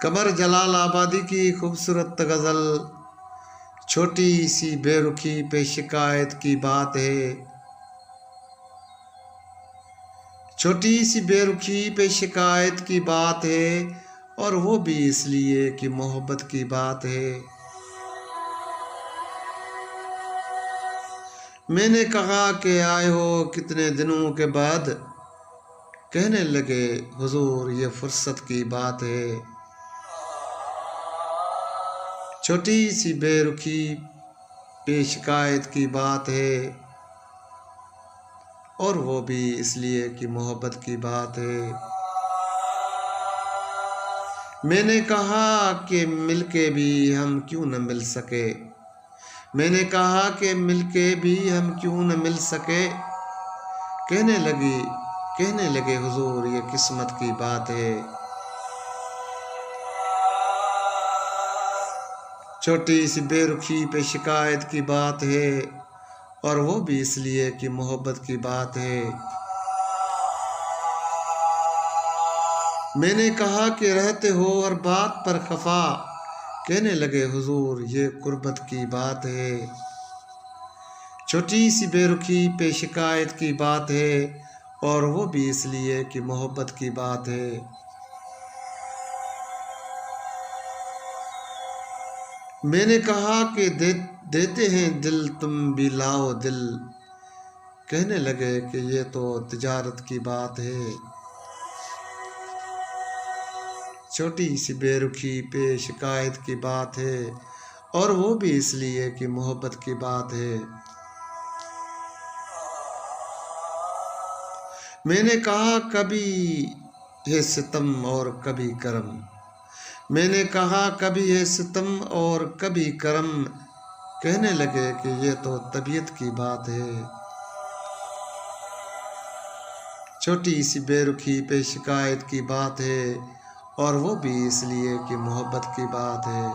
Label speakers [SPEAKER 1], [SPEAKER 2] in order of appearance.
[SPEAKER 1] قمر جلال آبادی کی خوبصورت غزل چھوٹی سی بے رخی پہ شکایت کی بات ہے، چھوٹی سی بے رخی پہ شکایت کی بات ہے، اور وہ بھی اس لیے کہ محبت کی بات ہے۔ میں نے کہا کہ آئے ہو کتنے دنوں کے بعد، کہنے لگے حضور یہ فرصت کی بات ہے۔ چھوٹی سی بے رخی پہ شکایت کی بات ہے، اور وہ بھی اس لیے کہ محبت کی بات ہے۔ میں نے کہا کہ مل کے بھی ہم کیوں نہ مل سکے، میں نے کہا کہ مل کے بھی ہم کیوں نہ مل سکے، کہنے لگے حضور یہ قسمت کی بات ہے۔ چھوٹی سی بے رخی پہ شکایت کی بات ہے، اور وہ بھی اس لیے کہ محبت کی بات ہے۔ میں نے کہا کہ رہتے ہو ہر بات پر خفا، کہنے لگے حضور یہ قربت کی بات ہے۔ چھوٹی سی بے رخی پہ شکایت کی بات ہے، اور وہ بھی اس لیے کہ محبت کی بات ہے۔ میں نے کہا کہ دیتے ہیں دل تم بھی لاؤ دل، کہنے لگے کہ یہ تو تجارت کی بات ہے۔ چھوٹی سی بے رخی پہ شکایت کی بات ہے، اور وہ بھی اس لیے کہ محبت کی بات ہے۔ میں نے کہا کبھی ہے ستم اور کبھی کرم، میں نے کہا کبھی ہے ستم اور کبھی کرم، کہنے لگے کہ یہ تو طبیعت کی بات ہے۔ چھوٹی سی بے رخی پہ شکایت کی بات ہے، اور وہ بھی اس لیے کہ محبت کی بات ہے۔